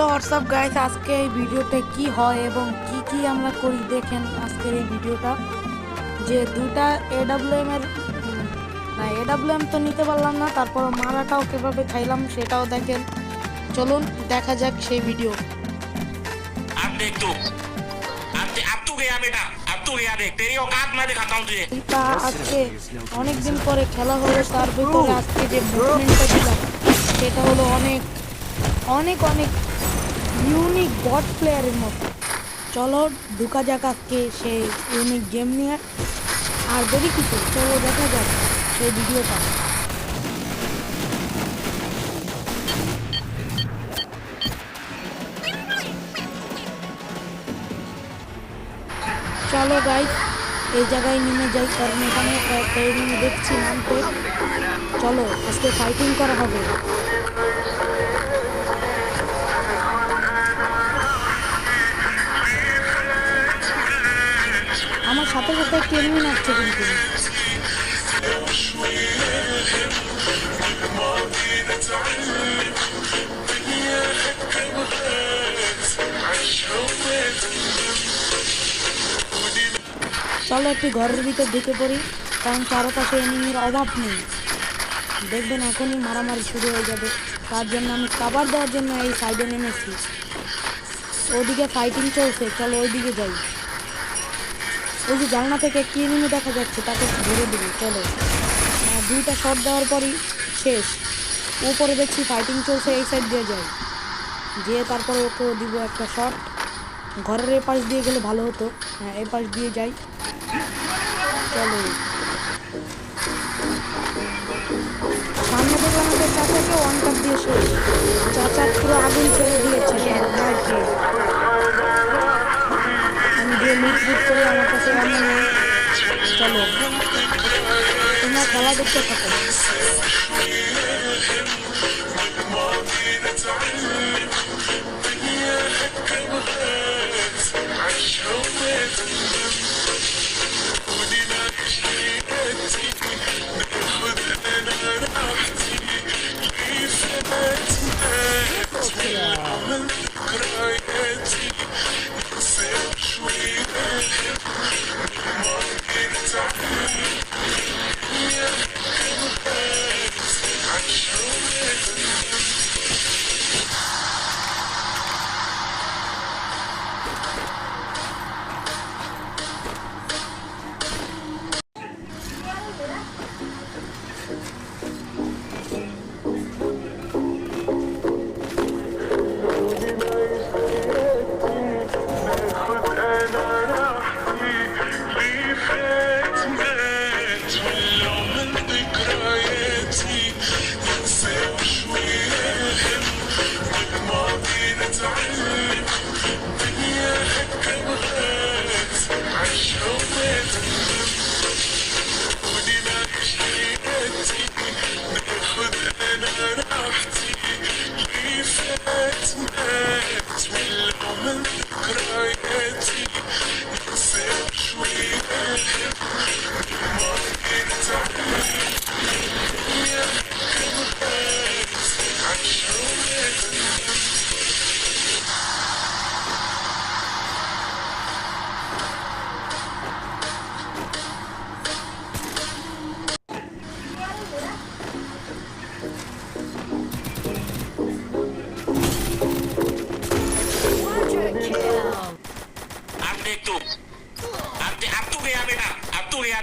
Hello WhatsApp guys, আজকে এই ভিডিওতে কি হয় এবং কি কি আমরা করি দেখেন আজকের এই ভিডিওটা। যে দুটা এডব্লিউএম এর না, এডব্লিউএম তো নিতে পারলাম না, তারপর মারাটাও কিভাবে খাইলাম সেটাও দেখেন। চলুন দেখা যাক সেই ভিডিও। আজকে অনেকদিন পরে খেলা হলো, তার ভিতরে আজকে যে মুভমেন্টটা দিলাম সেটা হলো অনেক অনেক অনেক ইউনিক বট প্লেয়ারের মতো। চলো ঢুকা যাক আজকে সেই ইউনিক গেম নিয়ে। আর দেরি কিছু, চলো দেখা যাক সেই ভিডিওটা। চলো গাইস এই জায়গায় নেমে যাই, কারণ এখানে কয়েকটা এনিমি দেখছি নামতে। চলো আজকে ফাইটিং করা হবে। আমার সাথে সাথে একটি এনিমি নাচছে কিন্তু। চলো একটি ঘরের ভিতর ঢুকে পড়ি, কারণ চারপাশে এনিমির অভাব নেই। দেখবেন এখনই মারামারি শুরু হয়ে যাবে, তার জন্য আমি কাভার দেওয়ার জন্য এই সাইডে নেমেছি। ওদিকে ফাইটিং চলছে, চলো ওইদিকে যাই। ওই যে জানলা থেকে একটি এনিমি দেখা যাচ্ছে, তাকে ধরে দেবো। চলো দুইটা শট দেওয়ার পরই শেষ। উপরে দেখছি ফাইটিং চলছে, এই সাইড দিয়ে যাই, যেয়ে তারপরে ওকে দিব একটা শট। ঘরের এ পাশ দিয়ে গেলে ভালো হতো, হ্যাঁ এ পাশ দিয়ে যাই। চলো সামনে থেকে আমাদের চাচাকে ওয়ান টাপ দিয়ে শেষ। চাচা পুরো আগুন ছেড়ে দিয়েছে মাইকে। আমি দিয়ে লুটফুট করে আমার কাছে অন্য নেই। চলো তোমরা খেলা দেখতে থাকো। Update tu. Update up tu gaya beta. Up tu gaya.